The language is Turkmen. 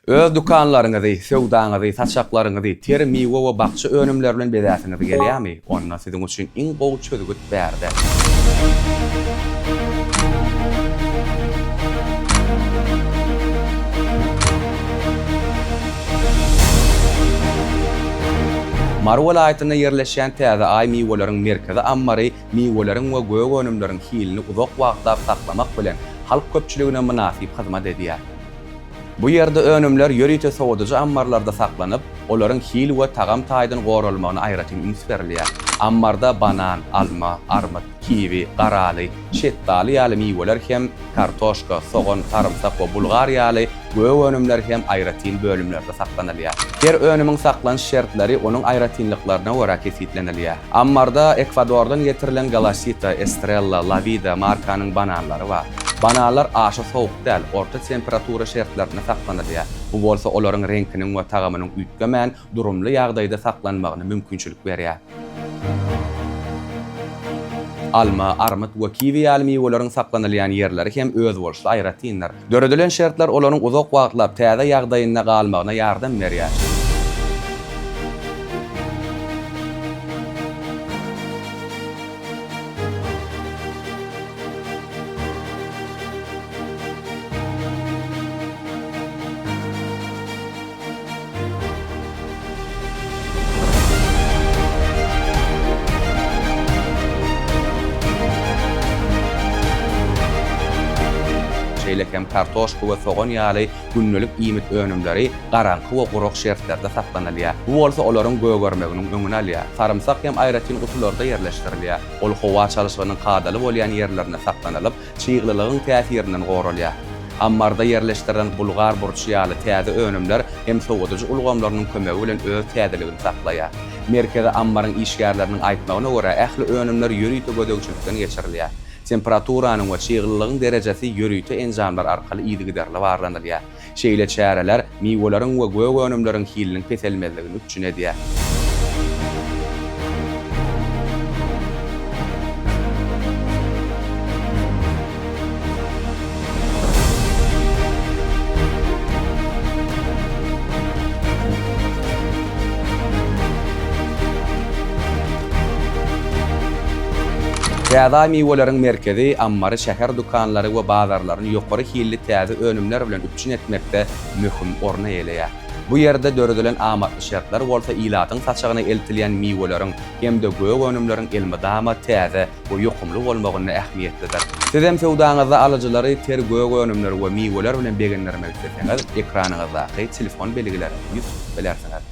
Öz dukanlaryňyzy, sewdaňyzy, saçaklaryňyzy, teri miwe we bakçy önümleri bilen bedäsiňiz gelýärmi? Onda siziň üçin iň gowy çözügüt bärde. Mar welaýatyna yerleşen täze ay miweleriň merkezi ammary miweleriň we gög önümleriň hilini uzak wagtlap saklamak bilen halk köpçüligine münasip hyzmat edýär. Bu ýerde önümler ýörüýte sowadyjy ammarlarda saklanyp, olaryň hil we tagam taýdan goralmagyna aýratyn üns berilýär. Ammarda banan, alma, armut, kiwi, garaly, şettali ýaly miweler hem kartoşka, soğan, sarımsak we bulgar ýaly gög önümler hem aýratyn bölümlerde saklanylýar. Her önümüň saklanış şertleri onuň aýratynlyklaryna görä kesitlenilýär. Ammarda Ekvadordan getirilen Galasita, Estrella, La Vida markanyň bananlary bar. Bananlar aşy sowuk däl, orta temperatura şertlerine saklanylýar. Bu bolsa olaryň reňkiniň we tagamynyň ütgemän, durumly ýagdaýda saklanmagyna mümkinçilik berýär. Alma, armut we kiwi ýaly miweleriň saklanylýan ýerleri hem öz bolsa aýratynlar. Döredilen şertler olaryň uzak wagtlap täze ýagdaýynda galmagyna ýardam berýär. Şeýlekem kartoşka we soğan ýaly günnelik iýmit önümleri garanky we guruk şertlerde saklanylýar. Bu bolsa olaryň gögörmeginiň öňüne alýar. Sarımsak hem aýratyn gutularda ýerleşdirilýär. Ol howa çalyşygynyň kadaly bolýan ýerlerine saklanylyp, çyýglylygyň täsirinden goralýar. Ammarda yerleştirilen bulgar burçy ýaly täze önümler hem sowadyjy ulgamlarynyň kömegi bilen öz täzeligini saklaýar. Merkeze ammaryň işgärleriniň aýtmagyna görä ähli önümler ýörüýte gödөгçilikden geçirilýär. Temperaturanyň we çyýglylygyň derejesi ýörüýte enzamlar arkaly ýygydarly barlanylýar. Şeýle çäreler miweleriň we gög önümleriň hiliniň keselmezligini üçin edýär. Täze miweleriň merkezi ammary şäher dukanlary we bazarlaryny ýokary hilli täze önümler bilen üçin etmekde möhüm orna eýleýär. Bu ýerde döredilen amatly şertler bolsa ilatyň saçagyna eltilýän miweleriň hemde gög önümleriň elmydama täze we ýokumly bolmagyna ähmiýetlidir. Siz hem sewdaňyzda alyjylary ter gög önümleri we miweler bilen begenlermek isteseňiz ekranyňyzdaky telefon belgilerini ýüzüp bilersiňiz.